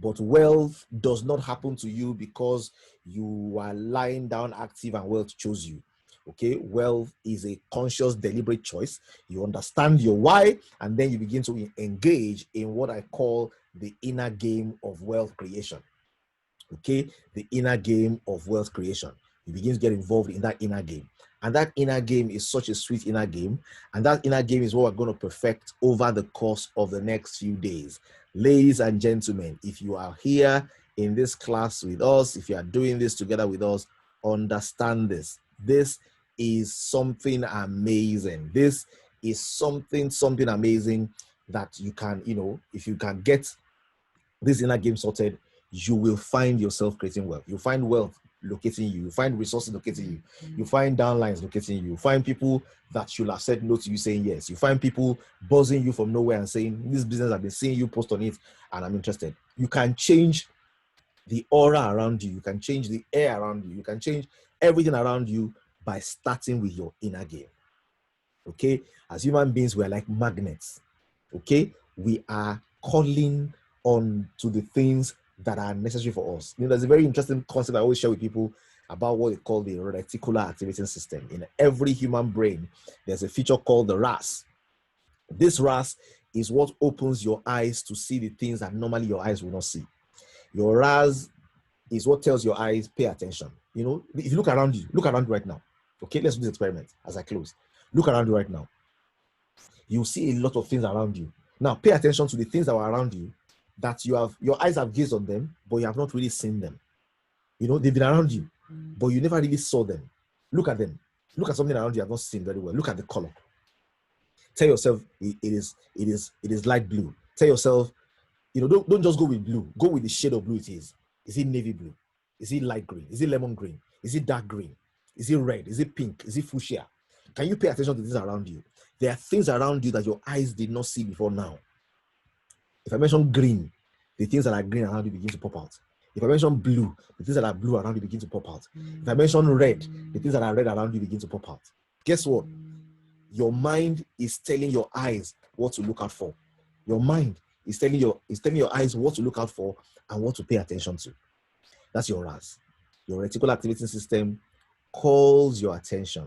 But wealth does not happen to you because you are lying down active and wealth chose you. Okay, wealth is a conscious, deliberate choice. You understand your why, and then you begin to engage in what I call the inner game of wealth creation. Okay, the inner game of wealth creation. You begin to get involved in that inner game. And that inner game is such a sweet inner game. And that inner game is what we're going to perfect over the course of the next few days. Ladies and gentlemen, if you are here in this class with us, if you are doing this together with us, understand this. This is something amazing. This is something amazing that you can, if you can get this inner game sorted, you will find yourself creating wealth. You'll find wealth locating you. You find resources locating you. You find downlines locating you. You find people that should have said no to you saying yes. You find people buzzing you from nowhere and saying, this business, I've been seeing you post on it and I'm interested. You can change the aura around you. You can change the air around you. You can change everything around you by starting with your inner game. Okay? As human beings, we are like magnets. Okay? We are calling on to the things that are necessary for us. There's a very interesting concept I always share with people about what they call the reticular activating system. In every human brain, there's a feature called the RAS. This RAS is what opens your eyes to see the things that normally your eyes will not see. Your RAS is what tells your eyes, pay attention. If you look around you right now. Okay, let's do this experiment as I close. Look around you right now. You see a lot of things around you. Now, pay attention to the things that are around you that your eyes have gazed on them, but you have not really seen them. They've been around you, but you never really saw them. Look at them. Look at something around you have not seen very well. Look at the color. Tell yourself it is light blue. Tell yourself, don't just go with blue. Go with the shade of blue it is. Is it navy blue? Is it light green? Is it lemon green? Is it dark green? Is it red? Is it pink? Is it fuchsia? Can you pay attention to things around you? There are things around you that your eyes did not see before now. If I mention green, the things that are green around you begin to pop out. If I mention blue, the things that are blue around you begin to pop out. If I mention red, the things that are red around you begin to pop out. Guess what? Your mind is telling your eyes what to look out for. Your mind is telling your eyes what to look out for and what to pay attention to. That's your RAS. Your reticular activating system calls your attention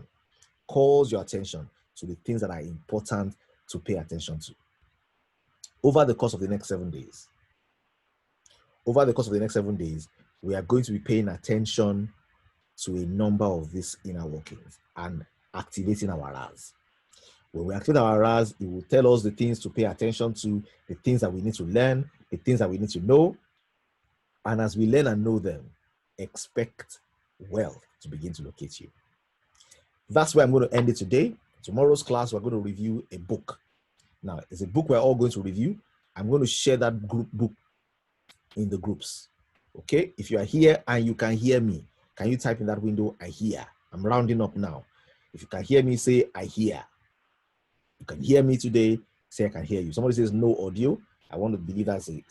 to the things that are important to pay attention to. Over the course of the next 7 days, we are going to be paying attention to a number of these inner workings and activating our RAS. When we activate our RAS, it will tell us the things to pay attention to, the things that we need to learn, the things that we need to know. And as we learn and know them, expect wealth to begin to locate you. That's where I'm going to end it today. Tomorrow's class, we're going to review a book. Now, it's a book we're all going to review. I'm going to share that book in the groups. Okay? If you are here and you can hear me, can you type in that window, I hear? I'm rounding up now. If you can hear me, say, I hear. You can hear me today, say, I can hear you. Somebody says no audio. I want to believe that's a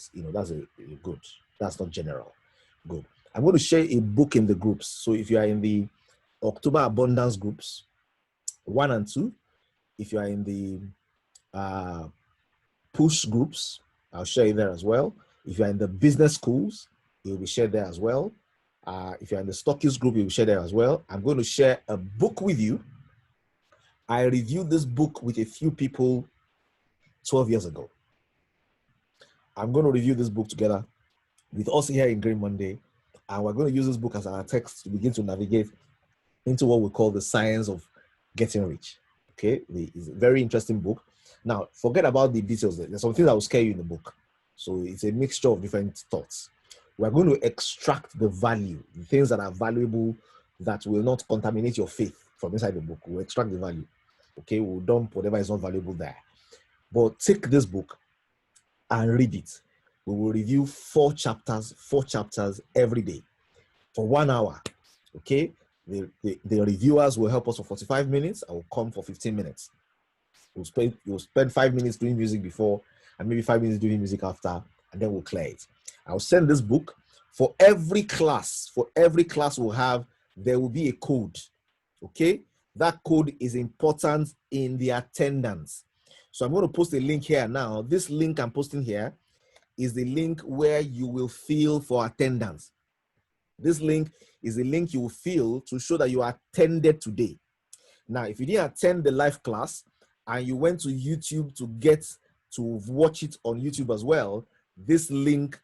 good. That's not general. Good. I'm going to share a book in the groups. So if you are in the October Abundance groups, 1 and 2, if you are in the push groups, I'll share it there as well. If you're in the business schools, it will be shared there as well. If you're in the stockist group, it will be shared there as well. I'm going to share a book with you. I reviewed this book with a few people 12 years ago. I'm going to review this book together with us here in Green Monday, and we're going to use this book as our text to begin to navigate into what we call the science of getting rich. Okay, it's a very interesting book. Now, forget about the details. There's some things that will scare you in the book. So it's a mixture of different thoughts. We're going to extract the value, the things that are valuable that will not contaminate your faith from inside the book. We'll extract the value. Okay, we'll dump whatever is not valuable there. But take this book and read it. We will review 4 chapters every day for 1 hour. Okay, the reviewers will help us for 45 minutes. I will come for 15 minutes. You'll spend 5 minutes doing music before and maybe 5 minutes doing music after, and then we'll clear it. I'll send this book for every class. For every class we'll have, there will be a code. Okay, that code is important in the attendance. So I'm going to post a link here now. This link I'm posting here is the link where you will fill for attendance. This link is the link you will fill to show that you attended today. Now, if you didn't attend the live class and you went to YouTube to watch it on YouTube as well, this link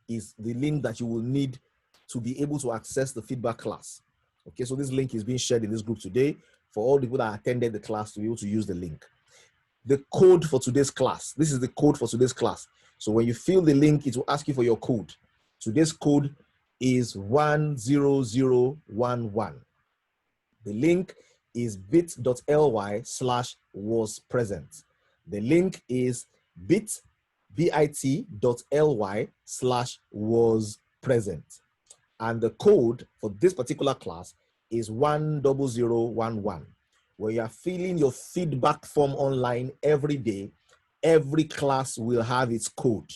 is the link that you will need to be able to access the feedback class. Okay, so this link is being shared in this group today for all the people that attended the class to be able to use the link. The code for today's class, this is the code for today's class. So when you fill the link, it will ask you for your code. Today's code is 10011. The link is bit.ly/was present. The link is bit.ly/was present. And the code for this particular class is 10011. Where you are filling your feedback form online every day, every class will have its code.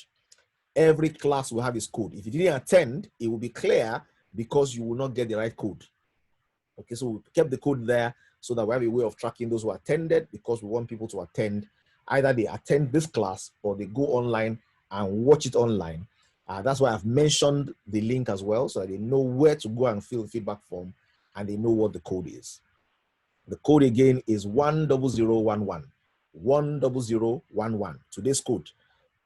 Every class will have its code. If you didn't attend, it will be clear because you will not get the right code. Okay, so we kept the code there so that we have a way of tracking those who attended, because we want people to attend. Either they attend this class or they go online and watch it online. That's why I've mentioned the link as well, so that they know where to go and fill the feedback form and they know what the code is. The code again is 10011. 10011. Today's code.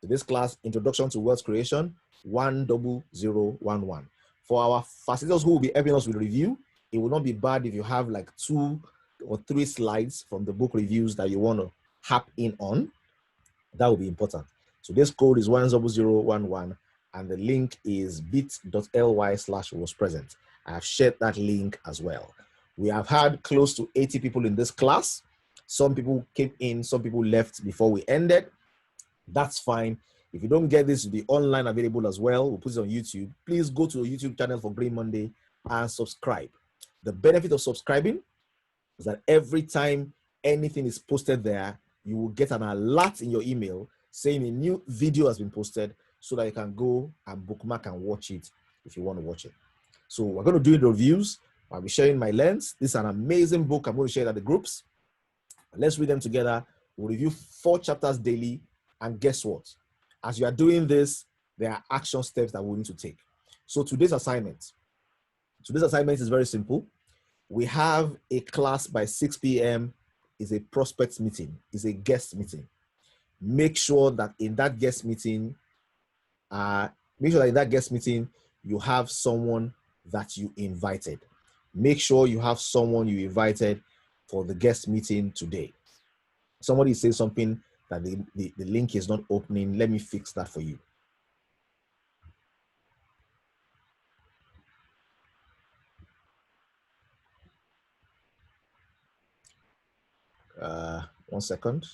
Today's class, Introduction to Wealth Creation, 10011. For our facilitators who will be helping us with review, it will not be bad if you have like 2 or 3 slides from the book reviews that you want to hop in on. That will be important. So this code is 10011 and the link is bit.ly/was present. I have shared that link as well. We have had close to 80 people in this class. Some people came in, some people left before we ended. That's fine. If you don't get this, it'll be online available as well. We'll put it on YouTube. Please go to the YouTube channel for Green Monday and subscribe. The benefit of subscribing is that every time anything is posted there, you will get an alert in your email saying a new video has been posted, so that you can go and bookmark and watch it if you want to watch it. So we're going to do the reviews. I'll be sharing my lens. This is an amazing book. I'm going to share it at the groups. Let's read them together. We'll review 4 chapters daily. And guess what? As you are doing this, there are action steps that we need to take. So today's assignment is very simple. We have a class by 6 p.m. It's a prospect meeting. It's a guest meeting. Make sure that in that guest meeting, you have someone that you invited. Make sure you have someone you invited for the guest meeting today. Somebody says something that the link is not opening. Let me fix that for you. One second.